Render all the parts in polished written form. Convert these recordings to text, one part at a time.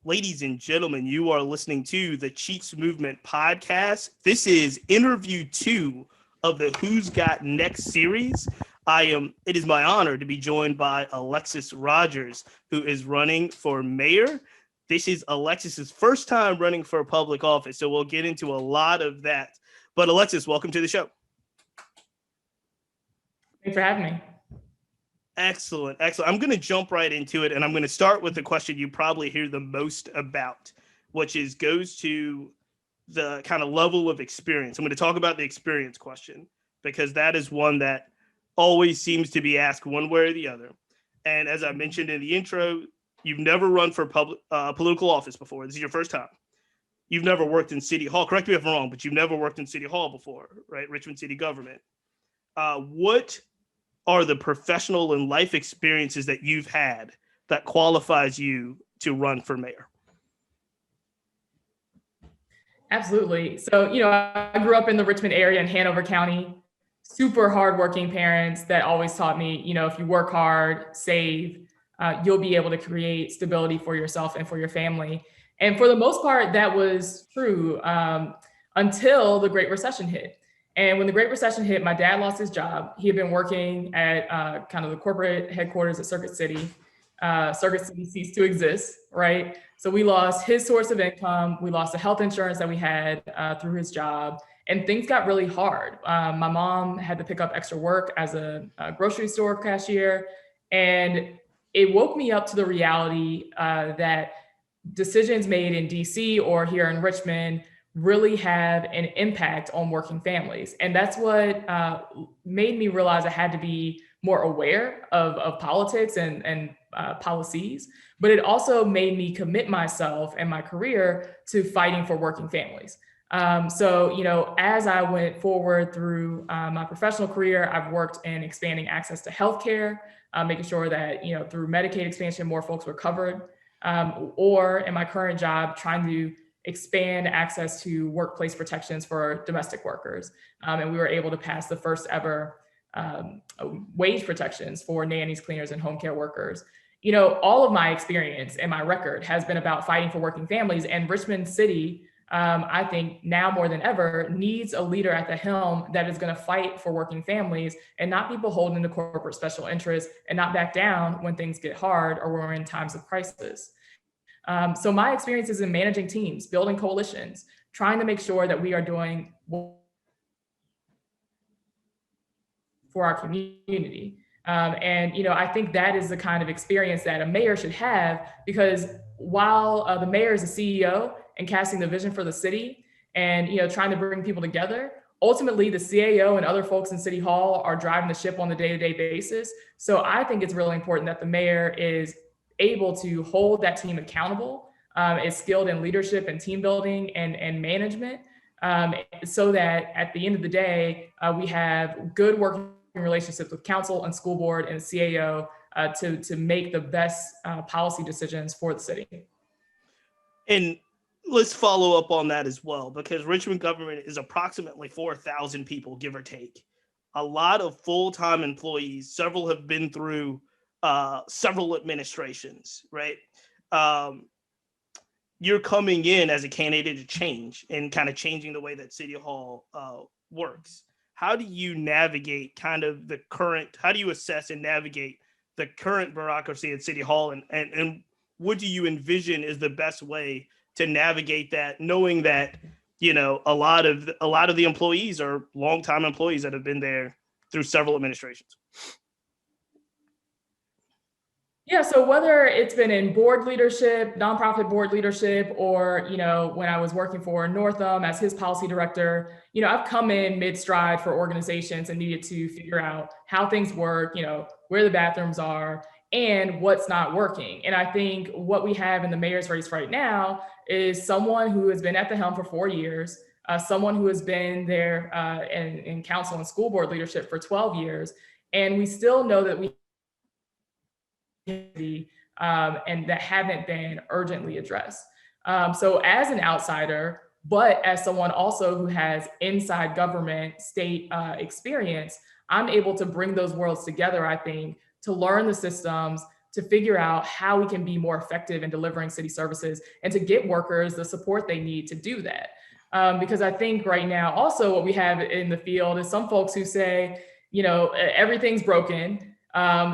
Ladies and gentlemen, you are listening to the Cheats Movement podcast. This is interview 2 of the Who's Got Next series. It is my honor to be joined by Alexsis Rodgers, who is running for mayor. This is Alexis's first time running for public office, so we'll get into a lot of that. But Alexsis, welcome to the show. Thanks for having me. Excellent. I'm going to jump right into it, and I'm going to start with the question you probably hear the most about, which goes to the kind of level of experience. I'm going to talk about the experience question because that is one that always seems to be asked one way or the other. And as I mentioned in the intro, you've never run for political office before. This is your first time. You've never worked in City Hall. Correct me if I'm wrong, but you've never worked in City Hall before, right? Richmond City government. What are the professional and life experiences that you've had that qualifies you to run for mayor? Absolutely. So, I grew up in the Richmond area in Hanover County, super hardworking parents that always taught me, if you work hard, save, you'll be able to create stability for yourself and for your family. And for the most part, that was true until the Great Recession hit. And when the Great Recession hit, my dad lost his job. He had been working at kind of the corporate headquarters at Circuit City. Circuit City ceased to exist, right? So we lost his source of income. We lost the health insurance that we had through his job. And things got really hard. My mom had to pick up extra work as a grocery store cashier. And it woke me up to the reality that decisions made in DC or here in Richmond really have an impact on working families. And that's what made me realize I had to be more aware of politics and policies, but it also made me commit myself and my career to fighting for working families. So, as I went forward through my professional career, I've worked in expanding access to healthcare, making sure that, through Medicaid expansion, more folks were covered, or in my current job, trying to expand access to workplace protections for domestic workers. And we were able to pass the first ever wage protections for nannies, cleaners, and home care workers. All of my experience and my record has been about fighting for working families, and Richmond City, I think now more than ever, needs a leader at the helm that is going to fight for working families and not be beholden to corporate special interests and not back down when things get hard or when we're in times of crisis. So my experience is in managing teams, building coalitions, trying to make sure that we are doing for our community. And I think that is the kind of experience that a mayor should have, because while the mayor is a CEO and casting the vision for the city and trying to bring people together, ultimately the CAO and other folks in City Hall are driving the ship on a day-to-day basis. So I think it's really important that the mayor is able to hold that team accountable, is skilled in leadership and team building and management, so that at the end of the day, we have good working relationships with council and school board and CAO to make the best policy decisions for the city. And let's follow up on that as well, because Richmond government is approximately 4,000 people, give or take. A lot of full-time employees, several have been through several administrations, right? You're coming in as a candidate to change and kind of changing the way that City Hall works. How do you navigate how do you assess and navigate the current bureaucracy at City Hall, and what do you envision is the best way to navigate that, knowing that, a lot of the employees are longtime employees that have been there through several administrations? Yeah, so whether it's been in board leadership, nonprofit board leadership, or, when I was working for Northam as his policy director, I've come in mid-stride for organizations and needed to figure out how things work, where the bathrooms are and what's not working. And I think what we have in the mayor's race right now is someone who has been at the helm for 4 years, someone who has been there in council and school board leadership for 12 years. And we still know that we and that haven't been urgently addressed. So as an outsider, but as someone also who has inside government state experience, I'm able to bring those worlds together, I think, to learn the systems, to figure out how we can be more effective in delivering city services and to get workers the support they need to do that. Because I think right now, also what we have in the field is some folks who say, everything's broken.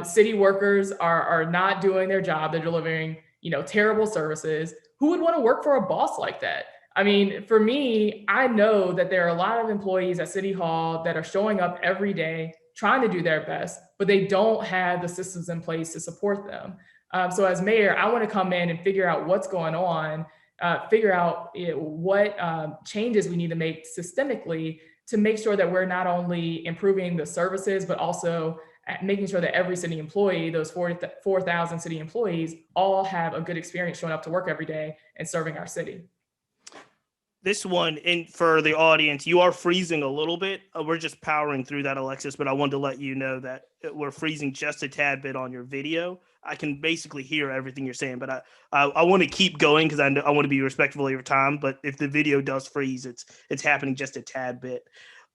City workers are not doing their job. They're delivering, terrible services. Who would want to work for a boss like that? I mean, for me, I know that there are a lot of employees at City Hall that are showing up every day, trying to do their best, but they don't have the systems in place to support them. So as mayor, I want to come in and figure out what's going on, figure out what changes we need to make systemically to make sure that we're not only improving the services, but also making sure that every city employee, those 4,000 city employees, all have a good experience showing up to work every day and serving our city. This one, and for the audience, you are freezing a little bit. We're just powering through that, Alexis, but I wanted to let you know that we're freezing just a tad bit on your video. I can basically hear everything you're saying, but I want to keep going because I want to be respectful of your time. But if the video does freeze, it's happening just a tad bit.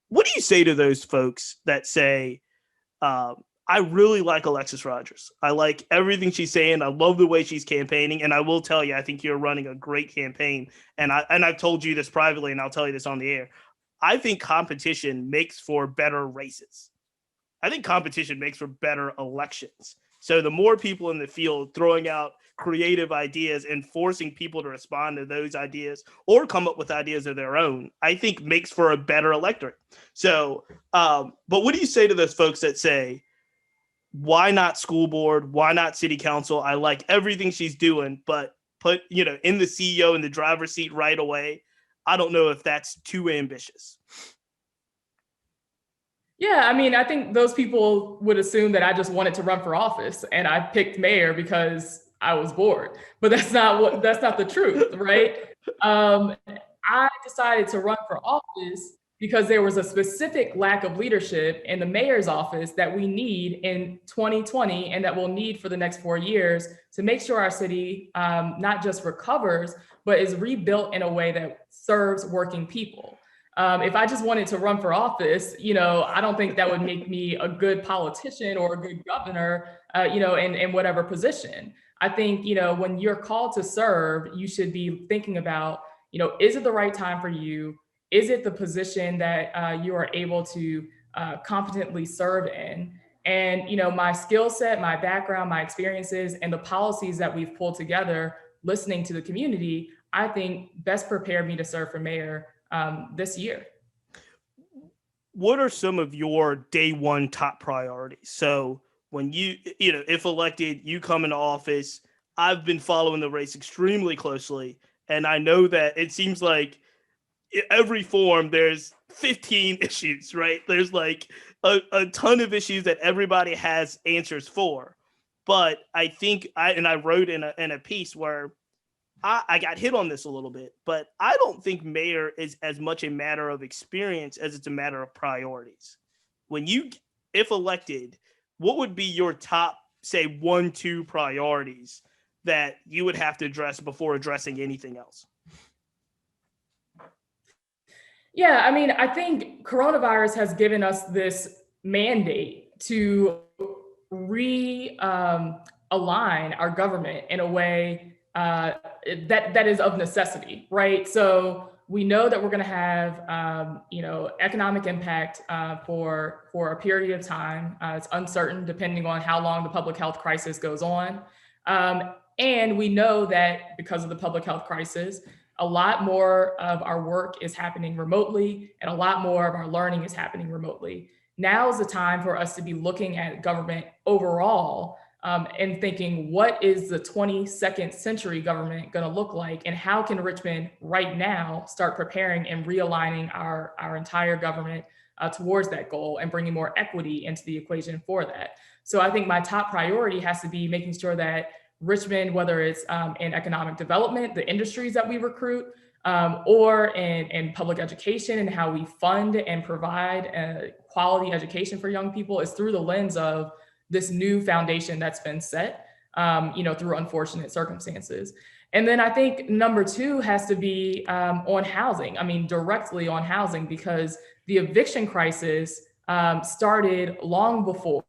What do you say to those folks that say, I really like Alexsis Rodgers. I like everything she's saying. I love the way she's campaigning. And I will tell you, I think you're running a great campaign. And I've told you this privately, and I'll tell you this on the air. I think competition makes for better races. I think competition makes for better elections. So the more people in the field throwing out creative ideas and forcing people to respond to those ideas or come up with ideas of their own, I think makes for a better electorate. So, but what do you say to those folks that say, why not school board? Why not city council? I like everything she's doing, but put, in the CEO in the driver's seat right away. I don't know if that's too ambitious. Yeah, I mean, I think those people would assume that I just wanted to run for office and I picked mayor because I was bored, but that's not the truth, right? I decided to run for office because there was a specific lack of leadership in the mayor's office that we need in 2020 and that we'll need for the next 4 years to make sure our city not just recovers, but is rebuilt in a way that serves working people. If I just wanted to run for office, I don't think that would make me a good politician or a good governor, in whatever position. I think, when you're called to serve, you should be thinking about, is it the right time for you? Is it the position that you are able to competently serve in? And, my skill set, my background, my experiences, and the policies that we've pulled together, listening to the community, I think best prepared me to serve for mayor this year. What are some of your day one top priorities? So when if elected, you come into office. I've been following the race extremely closely, and I know that it seems like every form there's 15 issues, right? There's like a ton of issues that everybody has answers for. But I think I wrote in a piece where I got hit on this a little bit, but I don't think mayor is as much a matter of experience as it's a matter of priorities. If elected, what would be your top, say, 1-2 priorities that you would have to address before addressing anything else? Yeah, I mean, I think coronavirus has given us this mandate to realign our government in a way that is of necessity, right? So we know that we're going to have, economic impact for a period of time. It's uncertain depending on how long the public health crisis goes on. And we know that because of the public health crisis, a lot more of our work is happening remotely and a lot more of our learning is happening remotely. Now is the time for us to be looking at government overall and thinking, what is the 22nd century government going to look like? And how can Richmond right now start preparing and realigning our entire government towards that goal and bringing more equity into the equation for that? So I think my top priority has to be making sure that Richmond, whether it's in economic development, the industries that we recruit, or in public education and how we fund and provide quality education for young people, is through the lens of this new foundation that's been set, through unfortunate circumstances. And then I think number 2 has to be on housing. I mean, directly on housing, because the eviction crisis started long before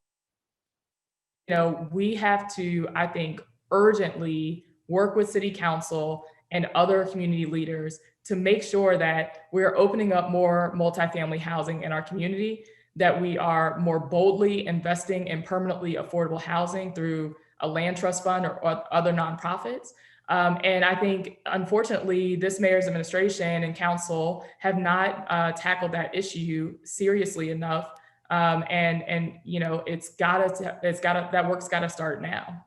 we have to, I think, urgently work with city council and other community leaders to make sure that we're opening up more multifamily housing in our community, that we are more boldly investing in permanently affordable housing through a land trust fund or other nonprofits. And I think, unfortunately, this mayor's administration and council have not tackled that issue seriously enough. That work's gotta start now.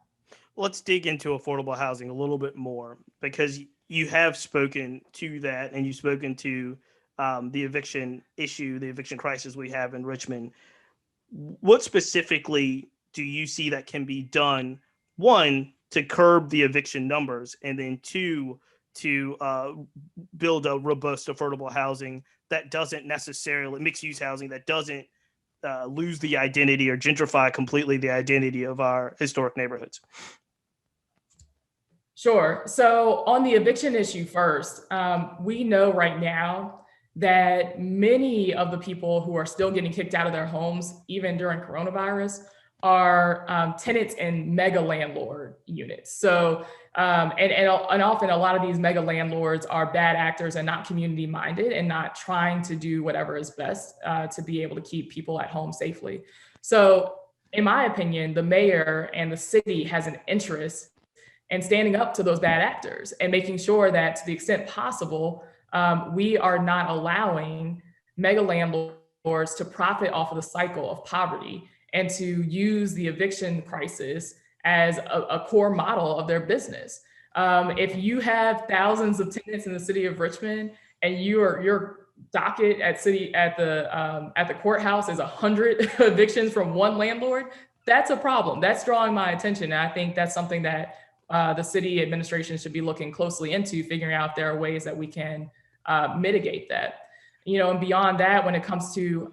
Let's dig into affordable housing a little bit more, because you have spoken to that, and you've spoken to the eviction issue, the eviction crisis we have in Richmond. What specifically do you see that can be done, one, to curb the eviction numbers, and then two, to build a robust affordable housing that doesn't necessarily, mixed use housing that doesn't lose the identity or gentrify completely the identity of our historic neighborhoods? Sure. So on the eviction issue first, we know right now that many of the people who are still getting kicked out of their homes, even during coronavirus, are tenants in mega landlord units. So, and often a lot of these mega landlords are bad actors and not community minded and not trying to do whatever is best to be able to keep people at home safely. So, in my opinion, the mayor and the city has an interest in standing up to those bad actors and making sure that, to the extent possible, we are not allowing mega landlords to profit off of the cycle of poverty and to use the eviction crisis as a core model of their business. If you have thousands of tenants in the city of Richmond and your docket at the courthouse is 100 evictions from one landlord, that's a problem. That's drawing my attention. And I think that's something that the city administration should be looking closely into, figuring out if there are ways that we can mitigate that. And beyond that, when it comes to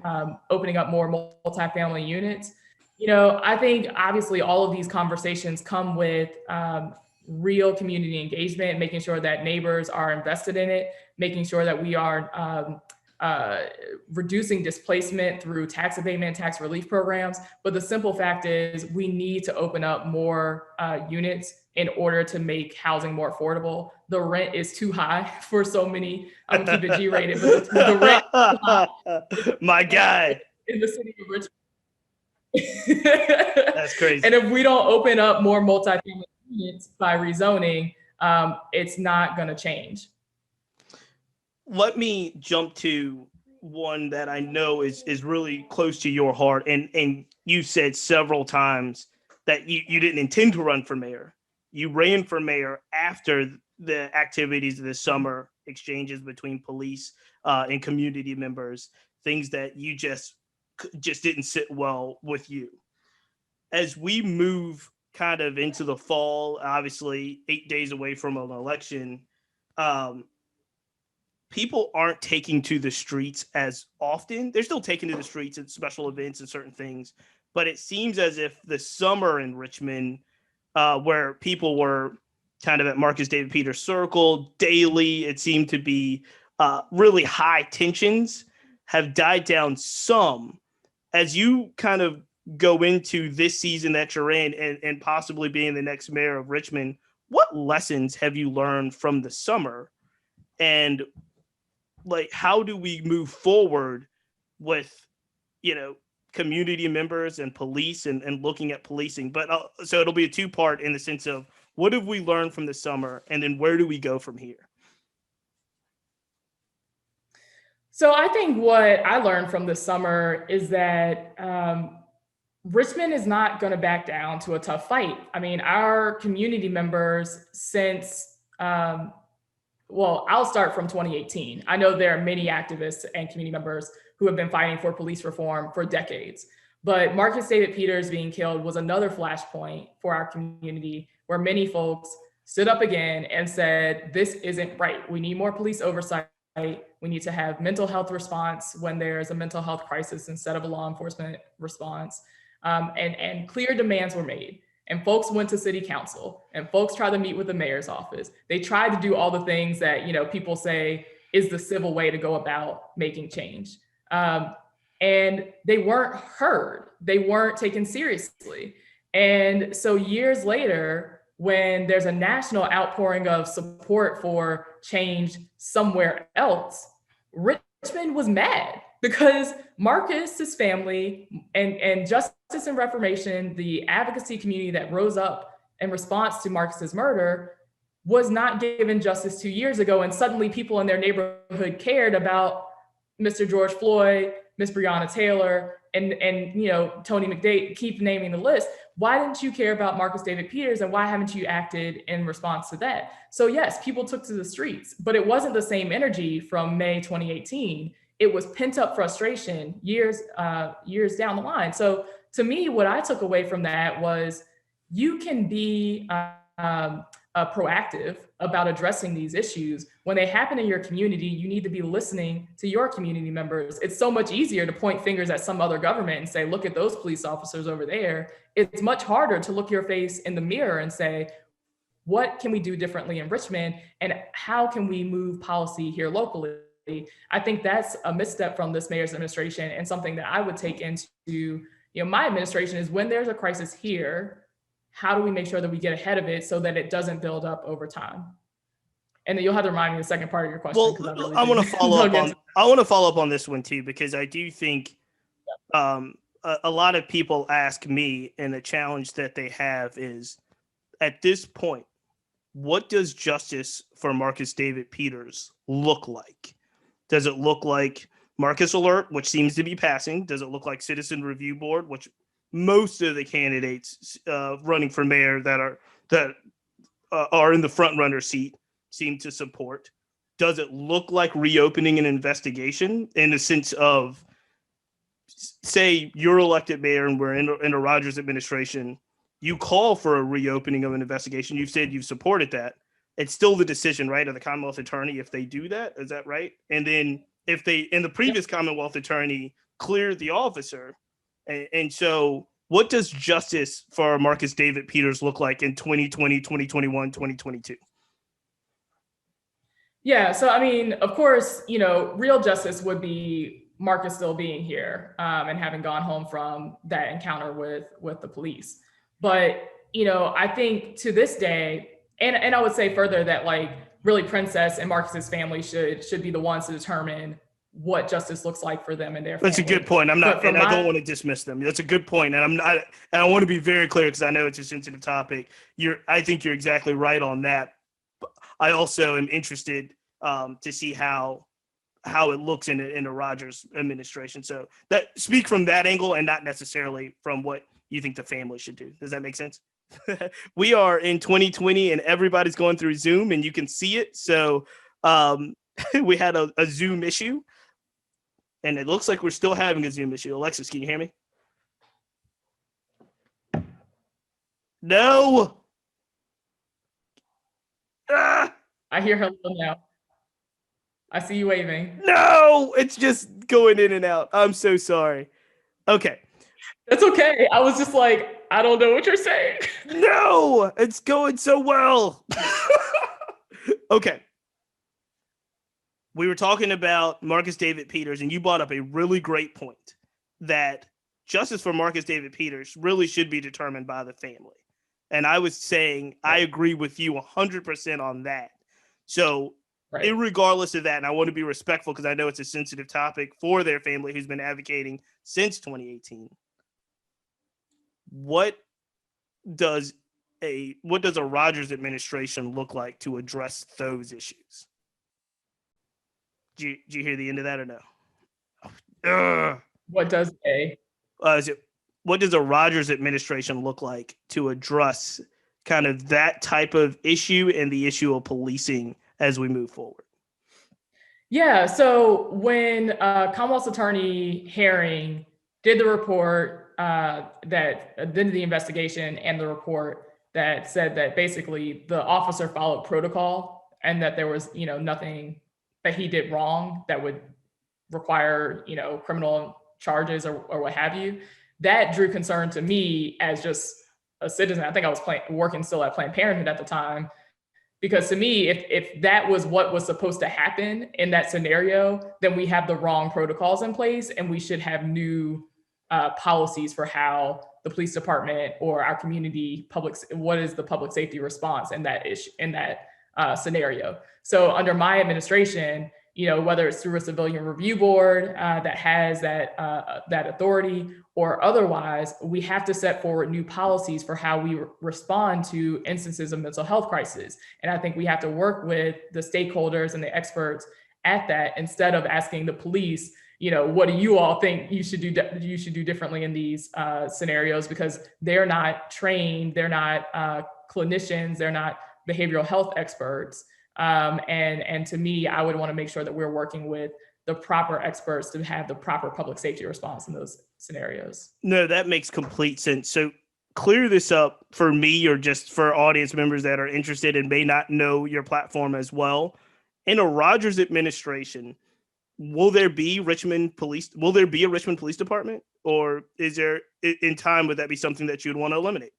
opening up more multifamily units, I think obviously all of these conversations come with real community engagement, making sure that neighbors are invested in it, making sure that we are reducing displacement through tax abatement and tax relief programs. But the simple fact is we need to open up more units in order to make housing more affordable. The rent is too high for so many. I'm gonna keep it G-rated, but the rent is too high. My guy. In the city of Richmond. That's crazy. And if we don't open up more multifamily units by rezoning, it's not gonna change. Let me jump to one that I know is really close to your heart. And you said several times that you didn't intend to run for mayor. You ran for mayor after the activities of this summer, exchanges between police and community members, things that you just didn't sit well with you. As we move kind of into the fall, obviously 8 days away from an election, people aren't taking to the streets as often. They're still taking to the streets at special events and certain things, but it seems as if the summer in Richmond, where people were kind of at Marcus David Peters Circle daily, it seemed to be really high tensions, have died down some. As you kind of go into this season that you're in and possibly being the next mayor of Richmond, what lessons have you learned from the summer? And like, how do we move forward with, community members and police and looking at policing? But so it'll be a two-part in the sense of what have we learned from the summer, and then where do we go from here? So I think what I learned from the summer is that Richmond is not going to back down to a tough fight. I mean, our community members since, I'll start from 2018. I know there are many activists and community members who have been fighting for police reform for decades. But Marcus David Peters being killed was another flashpoint for our community where many folks stood up again and said, this isn't right. We need more police oversight. We need to have mental health response when there's a mental health crisis instead of a law enforcement response. And clear demands were made. And folks went to city council and folks tried to meet with the mayor's office. They tried to do all the things that, people say is the civil way to go about making change. And they weren't heard. They weren't taken seriously. And so years later, when there's a national outpouring of support for change somewhere else, Richmond was mad because Marcus's family and Justice and Reformation, the advocacy community that rose up in response to Marcus's murder, was not given justice 2 years ago. And suddenly people in their neighborhood cared about Mr. George Floyd, Miss Breonna Taylor, and Tony McDade, keep naming the list. Why didn't you care about Marcus David Peters, and why haven't you acted in response to that? So yes, people took to the streets, but it wasn't the same energy from May 2018. It was pent up frustration years down the line. So to me, what I took away from that was you can be proactive about addressing these issues. When they happen in your community, you need to be listening to your community members. It's so much easier to point fingers at some other government and say, look at those police officers over there. It's much harder to look your face in the mirror and say, what can we do differently in Richmond? And how can we move policy here locally? I think that's a misstep from this mayor's administration, and something that I would take into my administration is, when there's a crisis here, how do we make sure that we get ahead of it so that it doesn't build up over time? And then you'll have to remind me the second part of your question. Well, I want to follow up on this one too, because I do think a lot of people ask me, and the challenge that they have is, at this point, what does justice for Marcus David Peters look like? Does it look like Marcus Alert, which seems to be passing? Does it look like Citizen Review Board, which most of the candidates running for mayor that are in the front runner seat seem to support? Does it look like reopening an investigation, in the sense of, say you're elected mayor and we're in a Rodgers administration, you call for a reopening of an investigation, you've said you've supported that, it's still the decision, right, of the Commonwealth Attorney if they do that, is that right? And then if they, in the previous Commonwealth Attorney, cleared the officer, and so what does justice for Marcus David Peters look like in 2020, 2021, 2022? Yeah, so I mean, of course, real justice would be Marcus still being here and having gone home from that encounter with the police. But, I think to this day, and I would say further that, like, really Princess and Marcus's family should be the ones to determine what justice looks like for them and their family. That's a good point. I don't want to dismiss them. That's a good point. And I want to be very clear, because I know it's a sensitive topic. I think you're exactly right on that. I also am interested to see how it looks in the Rodgers administration. So speak from that angle and not necessarily from what you think the family should do. Does that make sense? We are in 2020 and everybody's going through Zoom, and you can see it. So we had a Zoom issue, and it looks like we're still having a Zoom issue. Alexis, can you hear me? No. I hear hello now. I see you waving. No, it's just going in and out. I'm so sorry. Okay. That's okay. I was just like, I don't know what you're saying. No, it's going so well. Okay. We were talking about Marcus David Peters, and you brought up a really great point, that justice for Marcus David Peters really should be determined by the family. And I was saying, I agree with you 100% on that. So irregardless of that, and I want to be respectful because I know it's a sensitive topic for their family who's been advocating since 2018. What does a Rodgers administration look like to address those issues? Did you hear the end of that or no? What does what does a Rodgers administration look like to address kind of that type of issue and the issue of policing as we move forward? Yeah, so when Commonwealth's Attorney Herring did the report that did the investigation, and the report that said that basically the officer followed protocol and that there was, nothing that he did wrong that would require, criminal charges or what have you, that drew concern to me as just a citizen. I think I was working still at Planned Parenthood at the time, because to me, if that was what was supposed to happen in that scenario, then we have the wrong protocols in place, and we should have new policies for how the police department or our community what is the public safety response in that issue, in that scenario. So under my administration, whether it's through a civilian review board that has that authority, or otherwise, we have to set forward new policies for how we respond to instances of mental health crisis. And I think we have to work with the stakeholders and the experts at that, instead of asking the police, what do you all think you should do differently in these scenarios, because they're not trained, they're not clinicians, they're not behavioral health experts. And to me, I would want to make sure that we're working with the proper experts to have the proper public safety response in those scenarios. No, that makes complete sense. So clear this up for me, or just for audience members that are interested and may not know your platform as well. In a Rodgers administration, will there be a Richmond Police Department, or is there, in time, would that be something that you'd want to eliminate?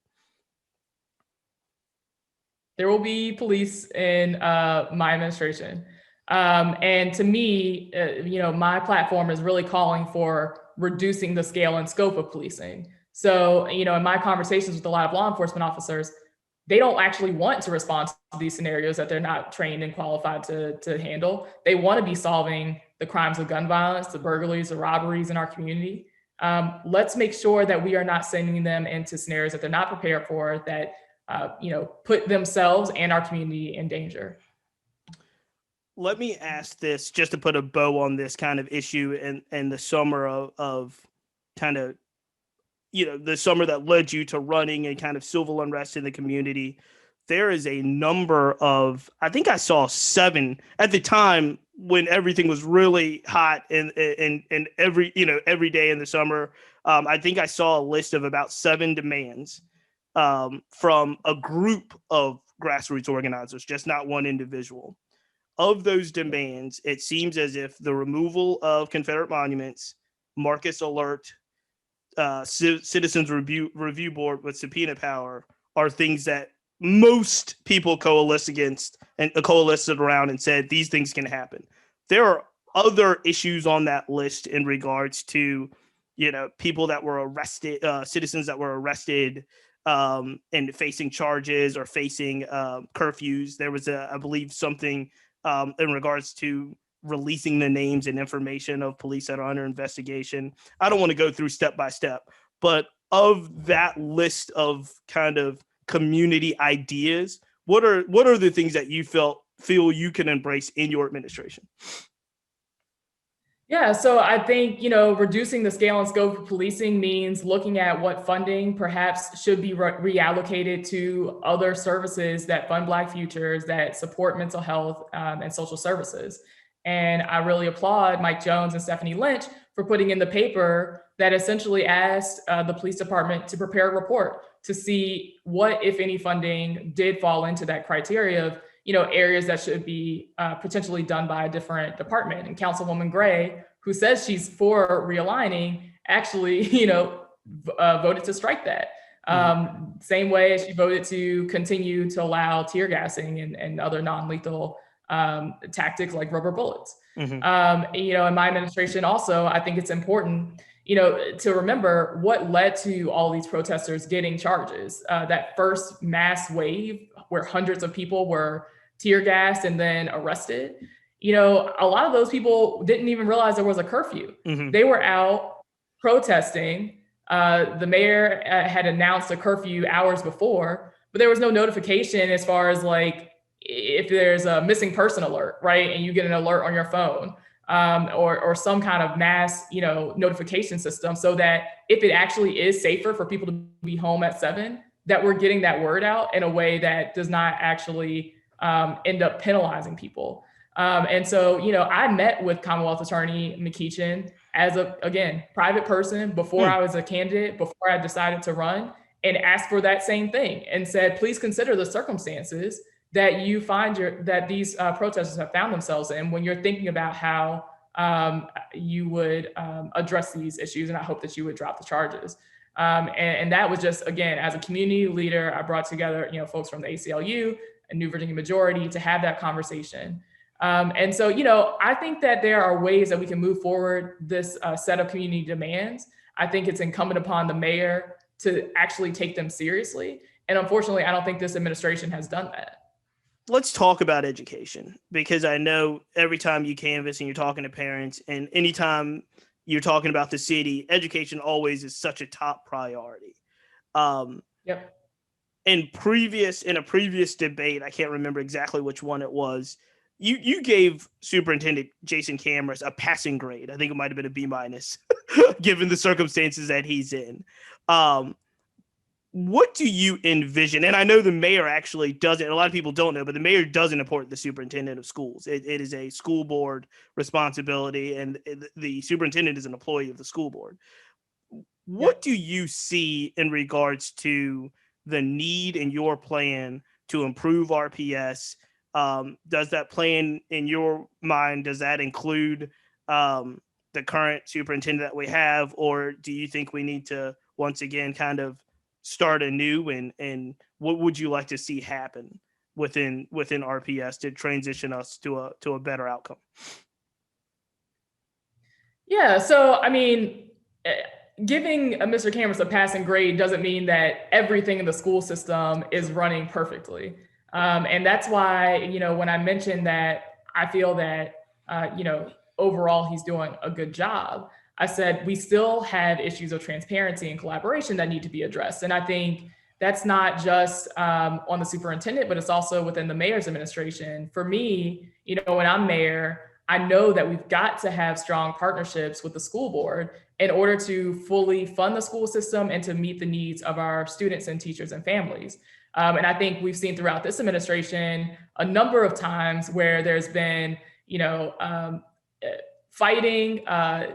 There will be police in my administration. And to me, my platform is really calling for reducing the scale and scope of policing. So, in my conversations with a lot of law enforcement officers, they don't actually want to respond to these scenarios that they're not trained and qualified to handle. They want to be solving the crimes of gun violence, the burglaries, the robberies in our community. Let's make sure that we are not sending them into scenarios that they're not prepared for, that put themselves and our community in danger. Let me ask this, just to put a bow on this kind of issue, and the summer of kind of, the summer that led you to running and kind of civil unrest in the community. There is a number of, I think I saw 7 at the time when everything was really hot, and every day in the summer. I think I saw a list of about 7 demands from a group of grassroots organizers, just not one individual. Of those demands, it seems as if the removal of Confederate monuments, Marcus Alert, Citizens Review Board with subpoena power are things that most people coalesce against and coalesced around and said these things can happen. There are other issues on that list in regards to, people that were arrested, citizens that were arrested and facing charges or facing curfews. There was I believe something in regards to releasing the names and information of police that are under investigation. I don't want to go through step by step, but of that list of kind of community ideas, what are the things that you feel you can embrace in your administration? Yeah, so I think, reducing the scale and scope of policing means looking at what funding perhaps should be reallocated to other services that fund Black futures, that support mental health and social services. And I really applaud Mike Jones and Stephanie Lynch for putting in the paper that essentially asked the police department to prepare a report to see what, if any, funding did fall into that criteria of areas that should be potentially done by a different department. And Councilwoman Gray, who says she's for realigning, actually, voted to strike that. Same way as she voted to continue to allow tear gassing and other non-lethal tactics like rubber bullets. In my administration also, I think it's important, to remember what led to all these protesters getting charges. That first mass wave where hundreds of people were tear gassed and then arrested. A lot of those people didn't even realize there was a curfew. They were out protesting. The mayor had announced a curfew hours before, but there was no notification as far as like if there's a missing person alert, right? And you get an alert on your phone, or some kind of mass, notification system, so that if it actually is safer for people to be home at 7, that we're getting that word out in a way that does not actually end up penalizing people. And so, I met with Commonwealth Attorney McKeechin as again, private person before I was a candidate, before I decided to run, and asked for that same thing and said, please consider the circumstances that you find that these protesters have found themselves in when you're thinking about how you would address these issues. And I hope that you would drop the charges. And that was just, again, as a community leader, I brought together, folks from the ACLU and New Virginia Majority to have that conversation. And so, I think that there are ways that we can move forward this set of community demands. I think it's incumbent upon the mayor to actually take them seriously. And unfortunately, I don't think this administration has done that. Let's talk about education, because I know every time you canvass and you're talking to parents, and anytime you're talking about the city, education always is such a top priority. Um, Yep. in a previous debate, I can't remember exactly which one it was. You gave Superintendent Jason Cameras a passing grade. I think it might have been a B minus, given the circumstances that he's in. Um, what do you envision? And I know the mayor actually doesn't, a lot of people don't know, but the mayor doesn't appoint the superintendent of schools. It is a school board responsibility, and the superintendent is an employee of the school board. What do you see in regards to the need in your plan to improve RPS? Does that plan, in your mind, does that include the current superintendent that we have, or do you think we need to once again kind of start anew? And what would you like to see happen within RPS to transition us to a better outcome? Yeah. So, I mean, giving Mr. Cameras a passing grade doesn't mean that everything in the school system is running perfectly. And that's why, when I mentioned that I feel that, overall he's doing a good job, I said we still have issues of transparency and collaboration that need to be addressed. And I think that's not just on the superintendent, but it's also within the mayor's administration. For me, when I'm mayor, I know that we've got to have strong partnerships with the school board in order to fully fund the school system and to meet the needs of our students and teachers and families. And I think we've seen throughout this administration a number of times where there's been, fighting,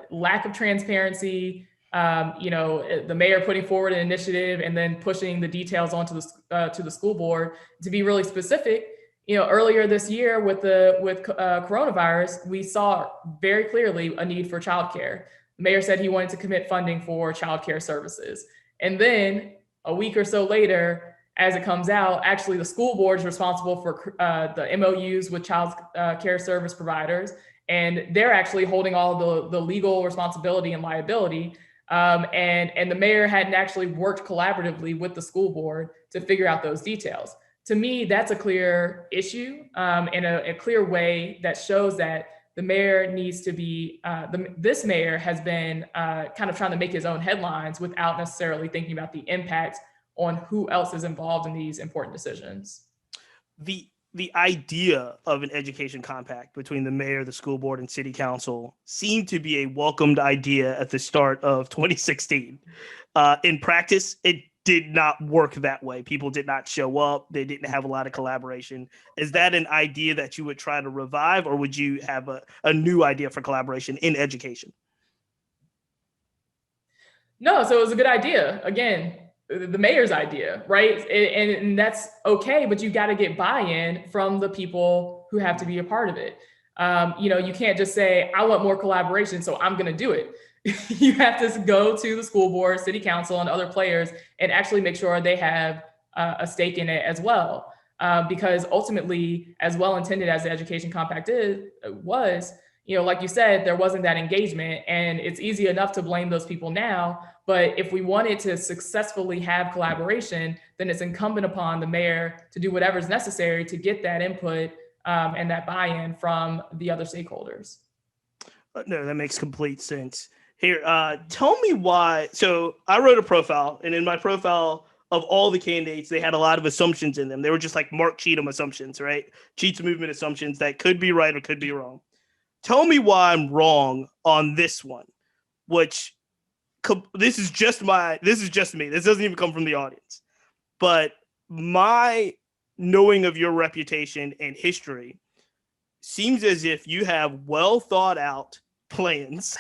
lack of transparency, the mayor putting forward an initiative and then pushing the details onto to the school board. To be really specific, earlier this year with coronavirus, we saw very clearly a need for childcare. The mayor said he wanted to commit funding for childcare services. And then a week or so later, as it comes out, actually the school board is responsible for the MOUs with child care service providers. And they're actually holding all the legal responsibility and liability. And the mayor hadn't actually worked collaboratively with the school board to figure out those details. To me, that's a clear issue and a clear way that shows that the mayor needs to be, this mayor has been kind of trying to make his own headlines without necessarily thinking about the impact on who else is involved in these important decisions. The idea of an education compact between the mayor, the school board, and city council seemed to be a welcomed idea at the start of 2016. In practice, it did not work that way. People did not show up. They didn't have a lot of collaboration. Is that an idea that you would try to revive, or would you have a new idea for collaboration in education? No, so it was a good idea. Again, the mayor's idea, right? And that's okay, but you got to get buy-in from the people who have to be a part of it. You can't just say, I want more collaboration, so I'm going to do it. You have to go to the school board, city council, and other players and actually make sure they have a stake in it as well. Because ultimately, as well-intended as the education compact was, like you said, there wasn't that engagement, and it's easy enough to blame those people now. But if we wanted to successfully have collaboration, then it's incumbent upon the mayor to do whatever is necessary to get that input and that buy-in from the other stakeholders. No, that makes complete sense. Here, tell me why. So I wrote a profile, and in my profile of all the candidates, they had a lot of assumptions in them. They were just like Mark Cheatham assumptions, right? Cheats movement assumptions that could be right or could be wrong. Tell me why I'm wrong on this one, which this is just me. This doesn't even come from the audience. But my knowing of your reputation and history seems as if you have well thought out plans.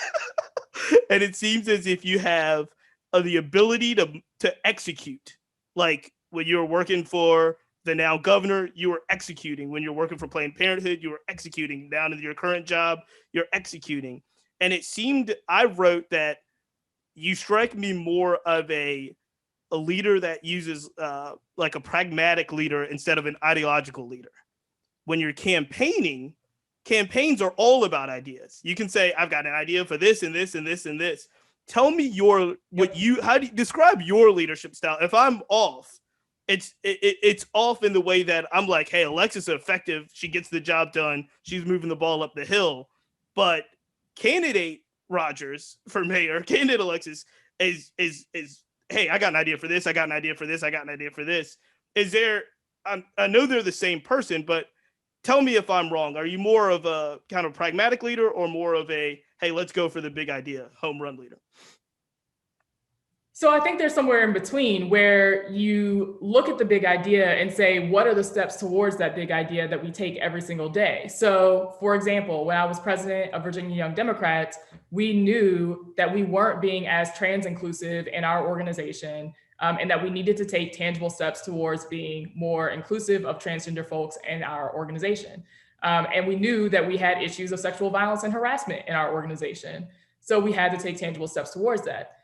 And it seems as if you have the ability to execute. Like when you were working for the now governor, you were executing. When you're working for Planned Parenthood, you were executing. Down to your current job, you're executing. And it seemed, I wrote that you strike me more of a leader that uses like a pragmatic leader instead of an ideological leader. When you're campaigning, campaigns are all about ideas. You can say, I've got an idea for this and this and this and this. tell me how do you describe your leadership style? If I'm off, it's off in the way that I'm like, hey, Alexis is effective. She gets the job done. She's moving the ball up the hill. But candidate Rodgers for mayor, candidate Alexis is hey, I got an idea for this. I got an idea for this. I got an idea for this. Is there? I know they're the same person, but tell me if I'm wrong. Are you more of a kind of pragmatic leader or more of a, hey, let's go for the big idea, home run leader? So I think there's somewhere in between where you look at the big idea and say, what are the steps towards that big idea that we take every single day? So for example, when I was president of Virginia Young Democrats, we knew that we weren't being as trans inclusive in our organization, and that we needed to take tangible steps towards being more inclusive of transgender folks in our organization. And we knew that we had issues of sexual violence and harassment in our organization. So we had to take tangible steps towards that.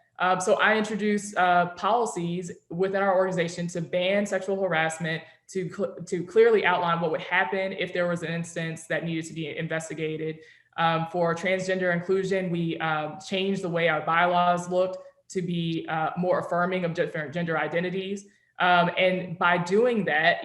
So I introduced policies within our organization to ban sexual harassment, to clearly outline what would happen if there was an instance that needed to be investigated. For transgender inclusion, we changed the way our bylaws looked to be more affirming of different gender identities. And by doing that,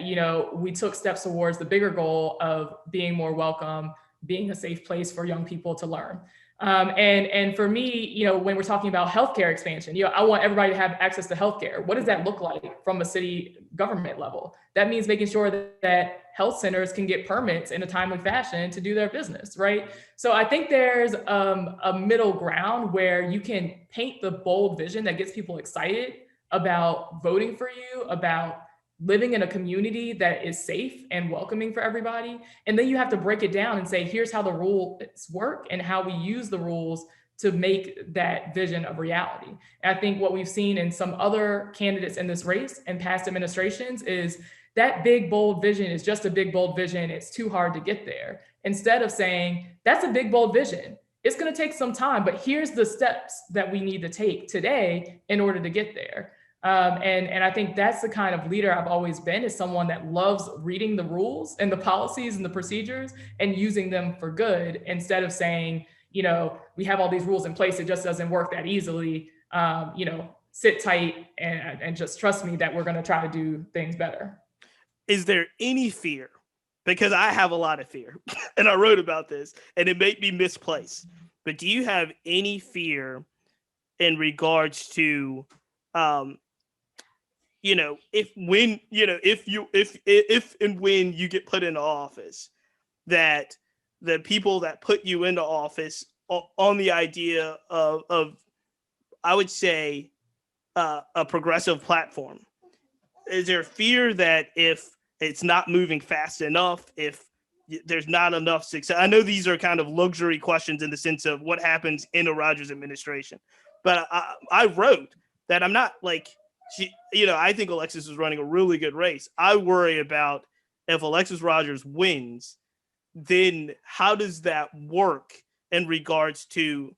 we took steps towards the bigger goal of being more welcome, being a safe place for young people to learn. And for me, when we're talking about healthcare expansion, I want everybody to have access to healthcare. What does that look like from a city government level? That means making sure that health centers can get permits in a timely fashion to do their business, right? So I think there's a middle ground where you can paint the bold vision that gets people excited about voting for you, about living in a community that is safe and welcoming for everybody. And then you have to break it down and say, here's how the rules work and how we use the rules to make that vision a reality. And I think what we've seen in some other candidates in this race and past administrations is that big, bold vision is just a big, bold vision. It's too hard to get there. Instead of saying, that's a big, bold vision. It's going to take some time, but here's the steps that we need to take today in order to get there. And I think that's the kind of leader I've always been, is someone that loves reading the rules and the policies and the procedures and using them for good, instead of saying, we have all these rules in place, it just doesn't work that easily. Sit tight and just trust me that we're going to try to do things better. Is there any fear? Because I have a lot of fear and I wrote about this and it may be misplaced, but do you have any fear in regards to, if and when you get put into office, that the people that put you into office on the idea of I would say, a progressive platform, is there fear that if it's not moving fast enough, if there's not enough success? I know these are kind of luxury questions in the sense of what happens in a Rodgers administration, but I wrote that I'm not like, I think Alexis is running a really good race. I worry about if Alexis Rodgers wins, then how does that work in regards to,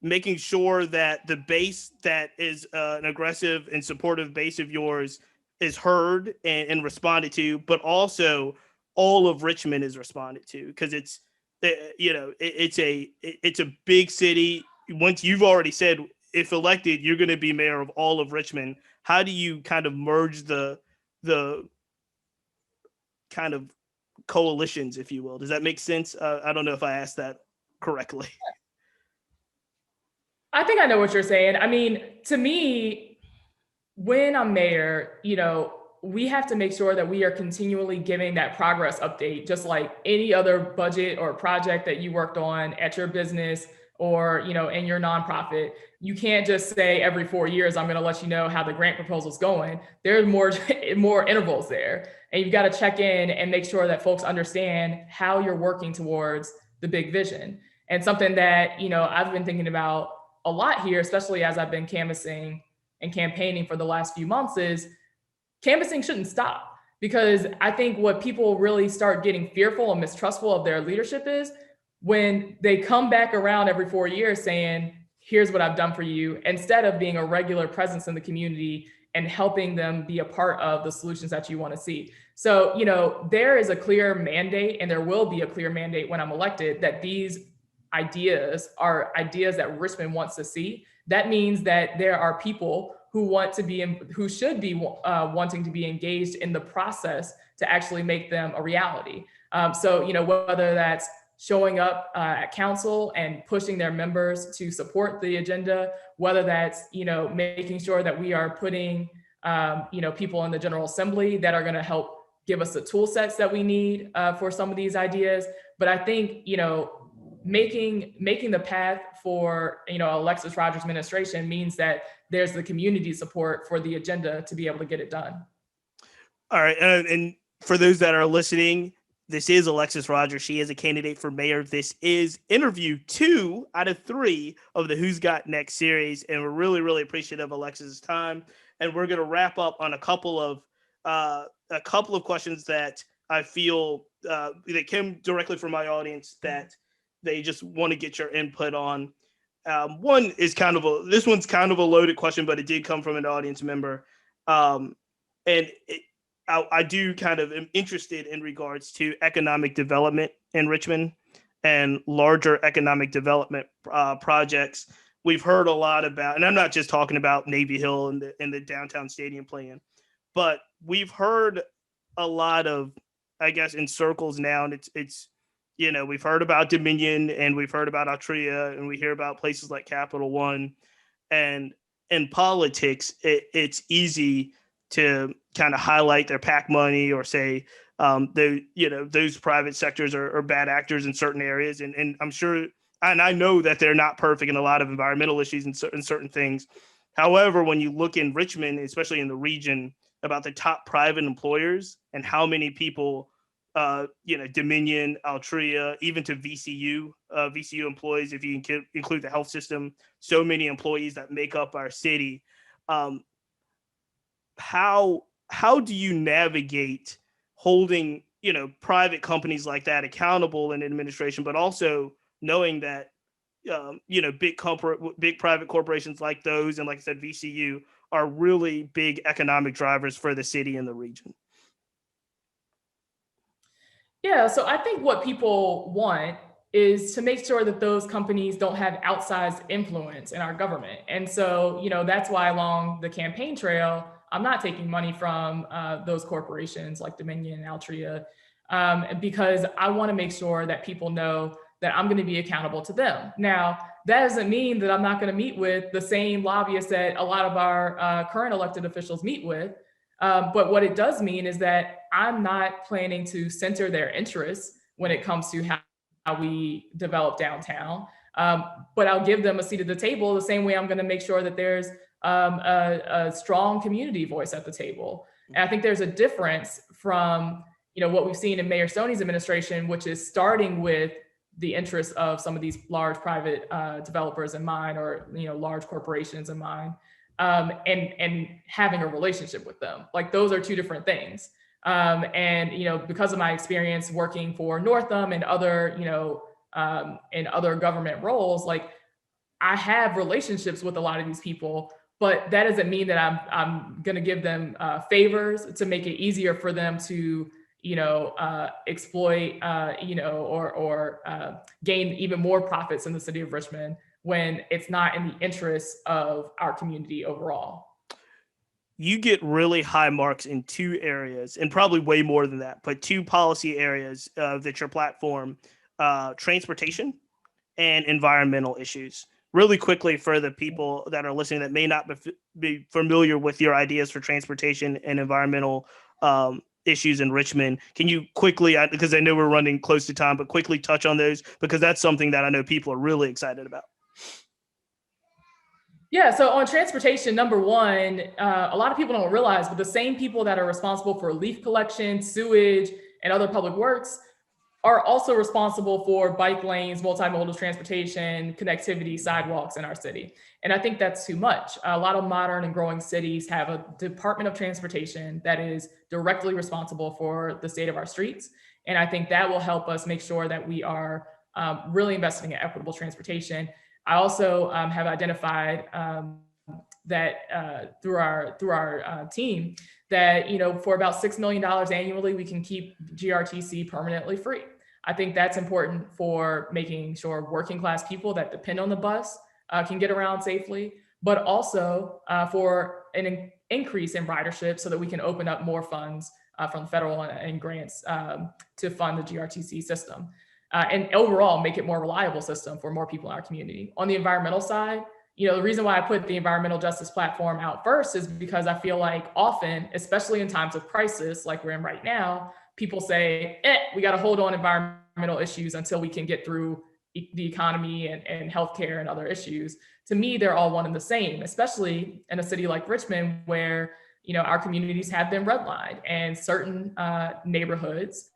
making sure that the base that is an aggressive and supportive base of yours is heard and responded to, but also all of Richmond is responded to, because it's a big city. Once you've already said, if elected, you're going to be mayor of all of Richmond. How do you kind of merge the kind of coalitions, if you will? Does that make sense? I don't know if I asked that correctly. I think I know what you're saying. I mean, to me, when I'm mayor, we have to make sure that we are continually giving that progress update, just like any other budget or project that you worked on at your business or, in your nonprofit. You can't just say every 4 years, I'm going to let you know how the grant proposal's going. There's more intervals there. And you've got to check in and make sure that folks understand how you're working towards the big vision. And something that, I've been thinking about a lot here, especially as I've been canvassing and campaigning for the last few months, is canvassing shouldn't stop. Because I think what people really start getting fearful and mistrustful of their leadership is when they come back around every 4 years saying, here's what I've done for you, instead of being a regular presence in the community and helping them be a part of the solutions that you want to see. So, there is a clear mandate, and there will be a clear mandate when I'm elected, that these ideas are ideas that Richmond wants to see, that means that there are people who want to be, who should be wanting to be engaged in the process to actually make them a reality. So, whether that's showing up at council and pushing their members to support the agenda, whether that's, making sure that we are putting, people in the General Assembly that are going to help give us the tool sets that we need for some of these ideas. But I think, making the path for, Alexsis Rodgers administration means that there's the community support for the agenda to be able to get it done. All right. And for those that are listening, this is Alexsis Rodgers. She is a candidate for mayor. This is interview 2 out of 3 of the Who's Got Next series. And we're really, really appreciative of Alexis's time. And we're going to wrap up on a couple of questions that I feel that came directly from my audience that they just want to get your input on. One is this one's kind of a loaded question, but it did come from an audience member. I do kind of am interested in regards to economic development in Richmond and larger economic development projects. We've heard a lot about, and I'm not just talking about Navy Hill and the downtown stadium plan, but we've heard a lot of, I guess, in circles now, and it's we've heard about Dominion and we've heard about Altria and we hear about places like Capital One, and in politics, it's easy to kind of highlight their PAC money or say those private sectors are bad actors in certain areas, and I'm sure, and I know that they're not perfect in a lot of environmental issues and certain things. However, when you look in Richmond, especially in the region, about the top private employers and how many people, Dominion, Altria, even to VCU employees, if you include the health system, so many employees that make up our city. How do you navigate holding, private companies like that accountable in administration, but also knowing that, big private corporations like those, and like I said, VCU, are really big economic drivers for the city and the region? Yeah, so I think what people want is to make sure that those companies don't have outsized influence in our government. And so, that's why along the campaign trail, I'm not taking money from those corporations like Dominion and Altria, because I want to make sure that people know that I'm going to be accountable to them. Now, that doesn't mean that I'm not going to meet with the same lobbyists that a lot of our current elected officials meet with. But what it does mean is that I'm not planning to center their interests when it comes to how we develop downtown. But I'll give them a seat at the table the same way I'm going to make sure that there's a strong community voice at the table. And I think there's a difference from what we've seen in Mayor Stoney's administration, which is starting with the interests of some of these large private developers in mind, or large corporations in mind, and having a relationship with them. Like, those are two different things. And because of my experience working for Northam and other in other government roles, like, I have relationships with a lot of these people, but that doesn't mean that I'm going to give them favors to make it easier for them to exploit or gain even more profits in the city of Richmond when it's not in the interests of our community overall. You get really high marks in 2 areas, and probably way more than that, but 2 policy areas that your platform, transportation and environmental issues. Really quickly, for the people that are listening that may not be familiar with your ideas for transportation and environmental issues in Richmond, can you quickly, because I know we're running close to time, but quickly touch on those, because that's something that I know people are really excited about. Yeah, so on transportation, number one, a lot of people don't realize, but the same people that are responsible for leaf collection, sewage, and other public works are also responsible for bike lanes, multimodal transportation, connectivity, sidewalks in our city. And I think that's too much. A lot of modern and growing cities have a Department of Transportation that is directly responsible for the state of our streets. And I think that will help us make sure that we are really investing in equitable transportation. I also have identified that through our team that for about $6 million annually, we can keep GRTC permanently free. I think that's important for making sure working class people that depend on the bus can get around safely, but also for an increase in ridership so that we can open up more funds from the federal and grants to fund the GRTC system. And overall, make it more reliable system for more people in our community. On the environmental side, the reason why I put the environmental justice platform out first is because I feel like often, especially in times of crisis like we're in right now, people say, we got to hold on environmental issues until we can get through the economy and healthcare and other issues. To me, they're all one and the same, especially in a city like Richmond, where our communities have been redlined and certain neighborhoods,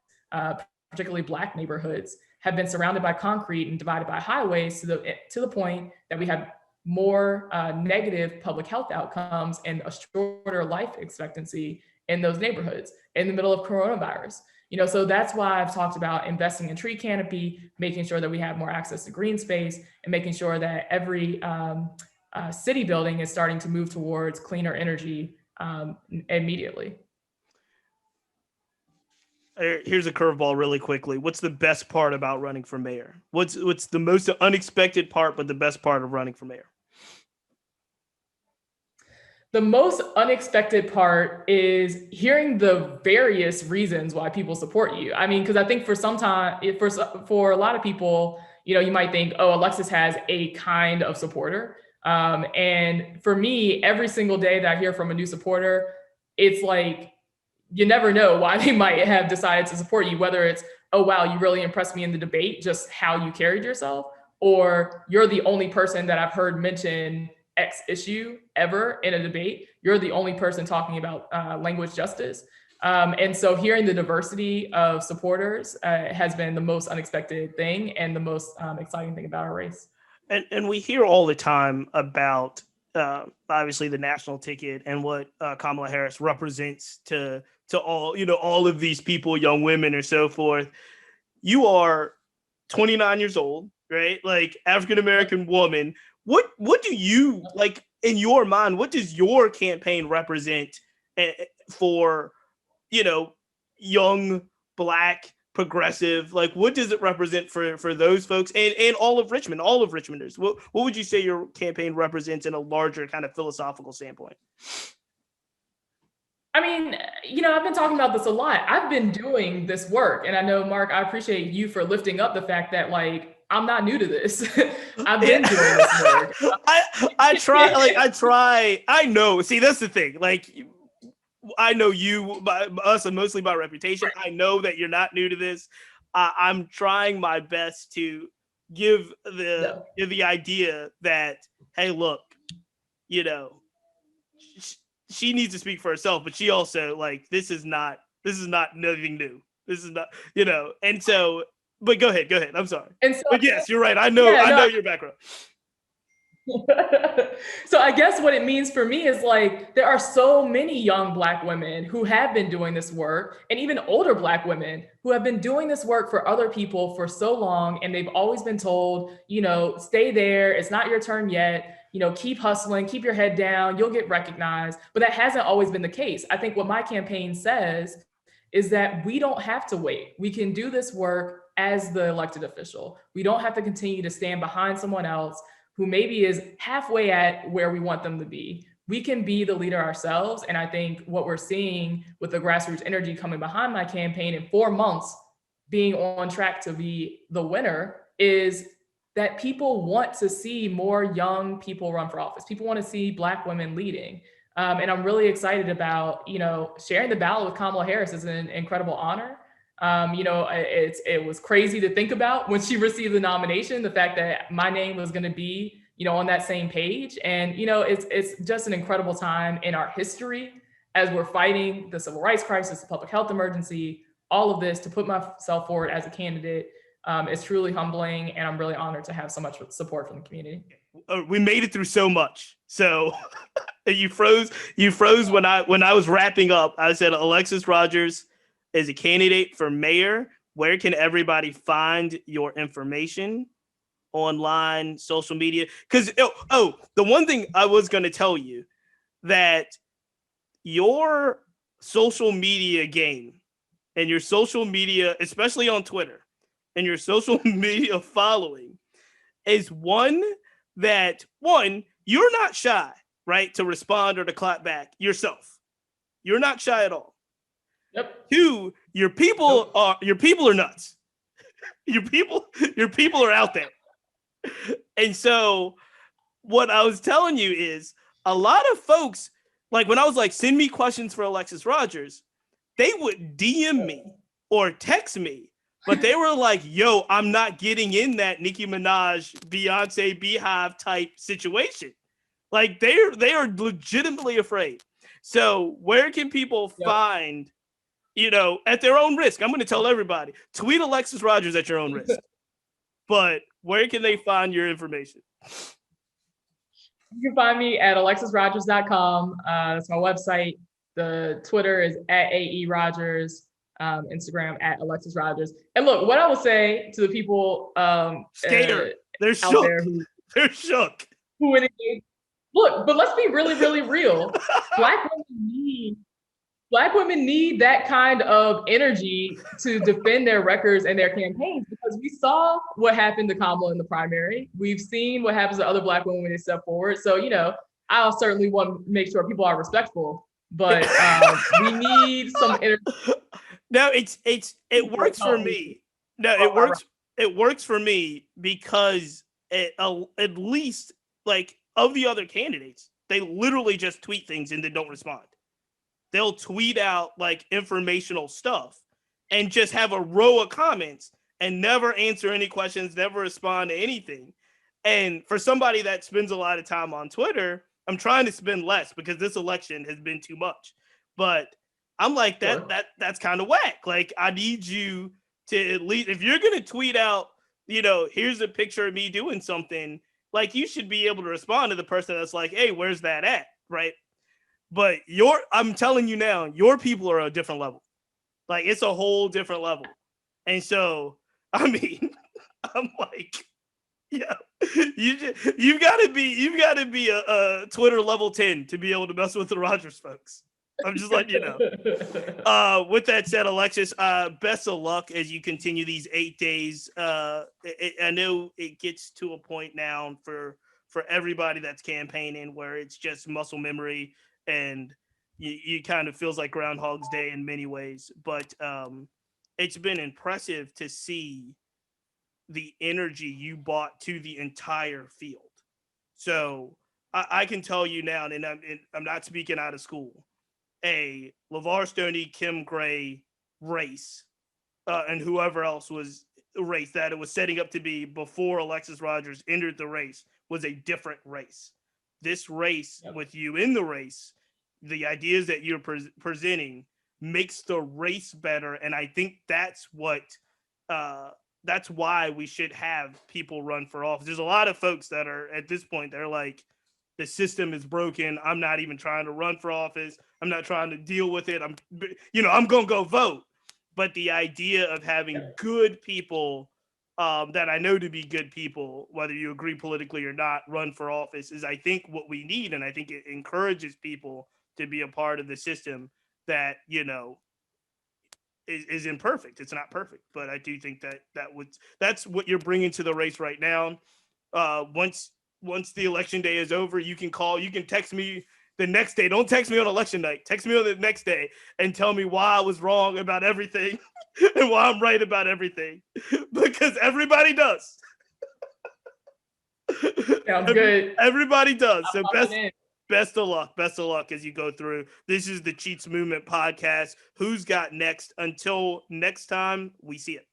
particularly Black neighborhoods, have been surrounded by concrete and divided by highways to the point that we have more negative public health outcomes and a shorter life expectancy in those neighborhoods in the middle of coronavirus. So that's why I've talked about investing in tree canopy, making sure that we have more access to green space, and making sure that every city building is starting to move towards cleaner energy immediately. Here's a curveball really quickly. What's the best part about running for mayor? What's the most unexpected part, but the best part of running for mayor? The most unexpected part is hearing the various reasons why people support you. I mean, because I think for a lot of people, you might think, oh, Alexis has a kind of supporter. And for me, every single day that I hear from a new supporter, it's like, you never know why they might have decided to support you, whether it's, oh, wow, you really impressed me in the debate, just how you carried yourself, or you're the only person that I've heard mention X issue ever in a debate. You're the only person talking about language justice. And so hearing the diversity of supporters has been the most unexpected thing and the most exciting thing about our race. And we hear all the time about obviously the national ticket and what Kamala Harris represents to all of these people, young women or so forth. You are 29 years old, right? Like, African-American woman. What do you, like, in your mind, what does your campaign represent for, young Black progressive? Like, what does it represent for those folks and all of Richmond, all of Richmonders? What would you say your campaign represents in a larger kind of philosophical standpoint? I mean, I've been talking about this a lot. I've been doing this work, and I know, Mark, I appreciate you for lifting up the fact that, like, I'm not new to this. I've been doing this work. I try. I know. See, that's the thing. Like, I know you, us, and mostly by reputation. I know that you're not new to this. I'm trying my best to give the idea that, hey, look, she needs to speak for herself, but she also, like, this is not nothing new. This is not, and so, but go ahead. I'm sorry. And so, but yes, you're right. I know your background. So I guess what it means for me is, like, there are so many young Black women who have been doing this work, and even older Black women who have been doing this work for other people for so long, and they've always been told, stay there, it's not your turn yet, keep hustling, keep your head down, you'll get recognized. But that hasn't always been the case. I think what my campaign says is that we don't have to wait. We can do this work as the elected official. We don't have to continue to stand behind someone else who maybe is halfway at where we want them to be. We can be the leader ourselves. And I think what we're seeing with the grassroots energy coming behind my campaign in 4 months, being on track to be the winner, is that people want to see more young people run for office. People want to see Black women leading. And I'm really excited about, sharing the ballot with Kamala Harris is an incredible honor. It was crazy to think about when she received the nomination, the fact that my name was going to be, on that same page. And, it's just an incredible time in our history as we're fighting the civil rights crisis, the public health emergency, all of this. To put myself forward as a candidate is truly humbling. And I'm really honored to have so much support from the community. We made it through so much. So you froze when I was wrapping up. I said, Alexsis Rodgers is a candidate for mayor. Where can everybody find your information? Online, social media? Because the one thing I was going to tell you, that your social media game and your social media, especially on Twitter, and your social media following is one, you're not shy, right, to respond or to clap back yourself. You're not shy at all. Yep. Two, your people are nuts. Your people are out there. And so what I was telling you is a lot of folks, like when I was like, send me questions for Alexsis Rodgers, they would DM me or text me, but they were like, yo, I'm not getting in that Nicki Minaj, Beyonce, Beehive type situation. Like they are legitimately afraid. So where can people find, at their own risk? I'm going to tell everybody, tweet Alexsis Rodgers at your own risk. But where can they find your information? You can find me at alexisrodgers.com. That's my website. The Twitter is at AE Rodgers, Instagram at Alexsis Rodgers. And look, what I will say to the people scared, they're out shook. There they're shook. Look, but let's be really, really real. Black women need that kind of energy to defend their records and their campaigns, because we saw what happened to Kamala in the primary. We've seen what happens to other Black women when they step forward. So, I'll certainly want to make sure people are respectful, but we need some energy. No, it works for me. No, it works for me because at least like of the other candidates, they literally just tweet things and then don't respond. They'll tweet out like informational stuff and just have a row of comments and never answer any questions, never respond to anything. And for somebody that spends a lot of time on Twitter, I'm trying to spend less because this election has been too much. But I'm like, that's kind of whack. Like, I need you to at least, if you're going to tweet out, here's a picture of me doing something, like you should be able to respond to the person that's like, hey, where's that at? Right. But I'm telling you now, your people are a different level. Like, it's a whole different level. And so, I mean, I'm like, yeah, you've got to be a Twitter level 10 to be able to mess with the Rodgers folks. I'm just letting you know. With that said, Alexis, best of luck as you continue these 8 days. I know it gets to a point now for everybody that's campaigning where it's just muscle memory and you kind of feels like Groundhog's Day in many ways. But it's been impressive to see the energy you brought to the entire field. So I can tell you now, and I'm not speaking out of school, a LeVar Stoney, Kim Gray race, and whoever else was a race that it was setting up to be before Alexsis Rodgers entered the race was a different race. This race, with you in the race, the ideas that you're presenting makes the race better. And I think that's why we should have people run for office. There's a lot of folks that are at this point, they're like, the system is broken. I'm not even trying to run for office. I'm not trying to deal with it. I'm going to go vote. But the idea of having good people that I know to be good people, whether you agree politically or not, run for office is, I think, what we need. And I think it encourages people to be a part of the system that, is imperfect. It's not perfect, but I do think that's what you're bringing to the race right now. Once the election day is over, you can text me the next day. Don't text me on election night. Text me on the next day and tell me why I was wrong about everything and why I'm right about everything, because everybody does. Sounds good. Everybody does. So best of luck. Best of luck as you go through. This is the Cheats Movement podcast. Who's got next? Until next time, we see it.